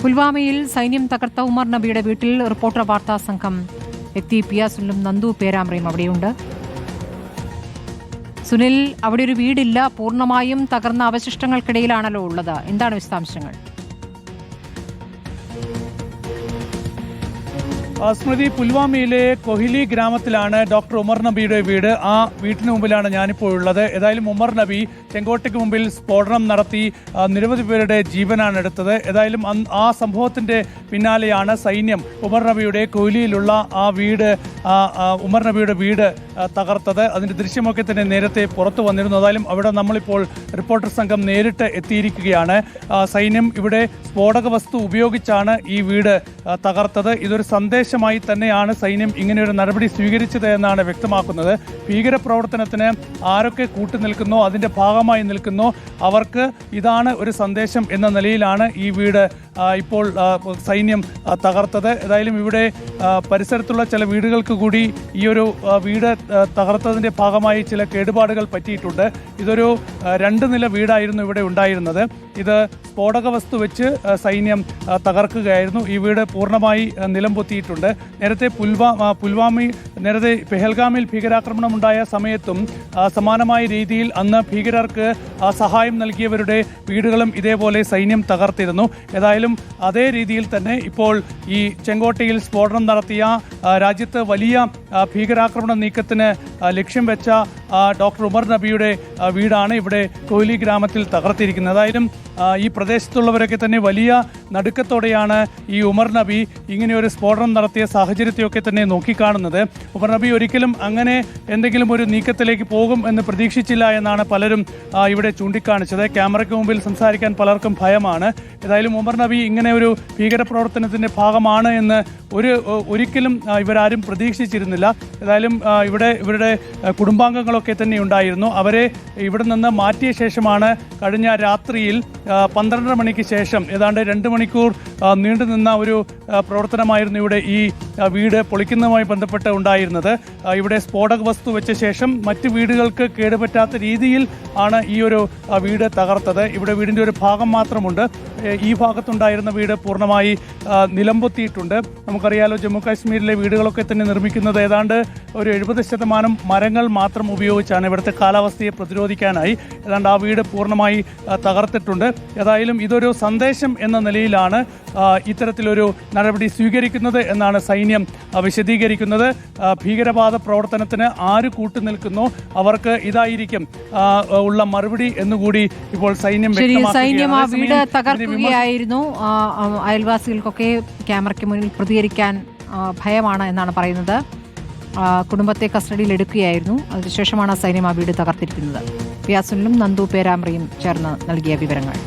പുൽവാമയിൽ സൈന്യം തകർത്ത ഉമർ നബിയുടെ വീട്ടിൽ റിപ്പോർട്ടർ വാർത്താ സംഘം എത്തി. പിയാസുനിലും നന്ദു പേരാമ്രയും അവിടെയുണ്ട്. സുനിൽ, അവിടെ ഒരു വീടില്ല, പൂർണ്ണമായും തകർന്ന അവശിഷ്ടങ്ങൾക്കിടയിലാണല്ലോ ഉള്ളത്. എന്താണ് വിശദാംശങ്ങൾ? സ്മൃതി, പുൽവാമയിലെ കൊഹിലി ഗ്രാമത്തിലാണ് ഡോക്ടർ ഉമർ നബിയുടെ വീട്. ആ വീട്ടിന് മുമ്പിലാണ് ഞാനിപ്പോൾ ഉള്ളത്. ഏതായാലും ഉമർ നബി ചെങ്കോട്ടയ്ക്ക് മുമ്പിൽ സ്ഫോടനം നടത്തി നിരവധി പേരുടെ ജീവനാണ് എടുത്തത്. ഏതായാലും ആ സംഭവത്തിന്റെ പിന്നാലെയാണ് സൈന്യം ഉമർ നബിയുടെ കൊഹിലിയിലുള്ള ആ വീട് ഉമർ നബിയുടെ വീട് തകർത്തത്. അതിന്റെ ദൃശ്യമൊക്കെ തന്നെ നേരത്തെ പുറത്തു വന്നിരുന്നു. ഏതായാലും അവിടെ നമ്മളിപ്പോൾ റിപ്പോർട്ടർ സംഘം നേരിട്ട് എത്തിയിരിക്കുകയാണ്. സൈന്യം ഇവിടെ സ്ഫോടക വസ്തു ഉപയോഗിച്ചാണ് ഈ വീട് തകർത്തത്. ഇതൊരു സന്ദേശമായി തന്നെയാണ് സൈന്യം ഇങ്ങനെയൊരു നടപടി സ്വീകരിച്ചത് എന്നാണ് വ്യക്തമാക്കുന്നത്. ഭീകരപ്രവർത്തനത്തിന് ആരൊക്കെ കൂട്ടുനിൽക്കുന്നോ, അതിന്റെ ഭാഗമായി നിൽക്കുന്നോ, അവർക്ക് ഇതാണ് ഒരു സന്ദേശം എന്ന നിലയിലാണ് ഈ വീട് ഇപ്പോൾ സൈന്യം തകർത്തത്. ഏതായാലും ഇവിടെ പരിസരത്തുള്ള ചില വീടുകൾക്ക് കൂടി ഈ ഒരു വീട് തകർത്തതിന്റെ ഭാഗമായി ചില കേടുപാടുകൾ പറ്റിയിട്ടുണ്ട്. ഇതൊരു 2 നില വീടായിരുന്നു ഇവിടെ ഉണ്ടായിരുന്നത്. ഇത് സ്ഫോടക വസ്തു വെച്ച് സൈന്യം തകർക്കുകയായിരുന്നു. ഈ വീട് പൂർണ്ണമായി നിലംപൊത്തിയിട്ടുണ്ട്. നേരത്തെ നേരത്തെ പെഹൽഗാമിൽ ഭീകരാക്രമണം ഉണ്ടായ സമയത്തും സമാനമായ രീതിയിൽ അന്ന് ഭീകരർക്ക് സഹായം നൽകിയവരുടെ വീടുകളും ഇതേപോലെ സൈന്യം തകർത്തിരുന്നു. ഏതായാലും അതേ രീതിയിൽ തന്നെ ഇപ്പോൾ ഈ ചെങ്കോട്ടയിൽ സ്ഫോടനം നടത്തിയ രാജ്യത്ത് വലിയ ഭീകരാക്രമണ നീക്കത്തിന് ലക്ഷ്യം വെച്ച ഡോക്ടർ ഉമർ നബിയുടെ വീടാണ് ഇവിടെ കൊഹിലി ഗ്രാമത്തിൽ തകർത്തിരിക്കുന്നത്. ഏതായാലും ഈ പ്രദേശത്തുള്ളവരൊക്കെ തന്നെ വലിയ നടുക്കത്തോടെയാണ് ഈ ഉമർ നബി ഇങ്ങനെയൊരു സ്ഫോടനം നടത്തിയ സാഹചര്യത്തെയൊക്കെ തന്നെ നോക്കിക്കാണുന്നത്. ഉമർ നബി ഒരിക്കലും അങ്ങനെ എന്തെങ്കിലും ഒരു നീക്കത്തിലേക്ക് പോകും എന്ന് പ്രതീക്ഷിച്ചില്ല എന്നാണ് പലരും ഇവിടെ ചൂണ്ടിക്കാണിച്ചത്. ക്യാമറയ്ക്ക് മുമ്പിൽ സംസാരിക്കാൻ പലർക്കും ഭയമാണ്. ഏതായാലും ഉമർ നബി ഇങ്ങനെ ഒരു ഭീകരപ്രവർത്തനത്തിന്റെ ഭാഗമാണ് എന്ന് ഒരിക്കലും ഇവരാരും പ്രതീക്ഷിച്ചിരുന്നില്ല. ഏതായാലും ഇവരുടെ കുടുംബാംഗങ്ങളൊക്കെ തന്നെ ഉണ്ടായിരുന്നു. അവരെ ഇവിടെ നിന്ന് മാറ്റിയ ശേഷമാണ് കഴിഞ്ഞ രാത്രിയിൽ 12:30 മണിക്ക് ശേഷം ഏതാണ്ട് 2 മണിക്കൂർ നീണ്ടുനിന്ന ഒരു പ്രവർത്തനമായിരുന്നു ഇവിടെ ഈ വീട് പൊളിക്കുന്നതുമായി ബന്ധപ്പെട്ട് ഉണ്ടായിരുന്നത്. ഇവിടെ സ്ഫോടക വസ്തു വെച്ച ശേഷം മറ്റ് വീടുകൾക്ക് കേടുപറ്റാത്ത രീതിയിൽ ആണ് ഈ ഒരു വീട് തകർത്തത്. ഇവിടെ വീടിൻ്റെ ഒരു ഭാഗം മാത്രമുണ്ട്. ഈ ഭാഗത്തുണ്ടായിരുന്ന വീട് പൂർണ്ണമായി നിലംപൊത്തിയിട്ടുണ്ട്. നമുക്കറിയാലോ, ജമ്മു കാശ്മീരിലെ വീടുകളൊക്കെ തന്നെ നിർമ്മിക്കുന്നത് ഏതാണ്ട് ഒരു 70% മരങ്ങൾ മാത്രം ഉപയോഗിച്ചാണ്. ഇവിടുത്തെ കാലാവസ്ഥയെ പ്രതിരോധിക്കാനായി ഏതാണ്ട് ആ വീട് പൂർണ്ണമായി തകർത്തിട്ടുണ്ട്. ഏതായാലും ഇതൊരു സന്ദേശം എന്ന നിലയിലാണ് ഇത്തരത്തിലൊരു നടപടി സ്വീകരിക്കുന്നത് എന്നാണ് സൈന്യം വിശദീകരിക്കുന്നത്. ഭീകരവാദ പ്രവർത്തനത്തിന് ആര് കൂട്ടുനിൽക്കുന്നോ അവർക്ക് ഇതായിരിക്കും ഉള്ള മറുപടി എന്നുകൂടി ഇപ്പോൾ സൈന്യം തകർക്കുകയായിരുന്നു. അയൽവാസികൾക്കൊക്കെ ക്യാമറയ്ക്ക് മുന്നിൽ പ്രതികരിക്കാൻ ഭയമാണ് എന്നാണ് പറയുന്നത്. കുടുംബത്തെ കസ്റ്റഡിയിൽ എടുക്കുകയായിരുന്നു. അതിനുശേഷമാണ് സൈന്യം ആ വീട് തകർത്തിരിക്കുന്നത്. പിയാസുനിലും നന്ദു പേരാമ്രയും ചേർന്ന് നൽകിയ വിവരങ്ങൾ.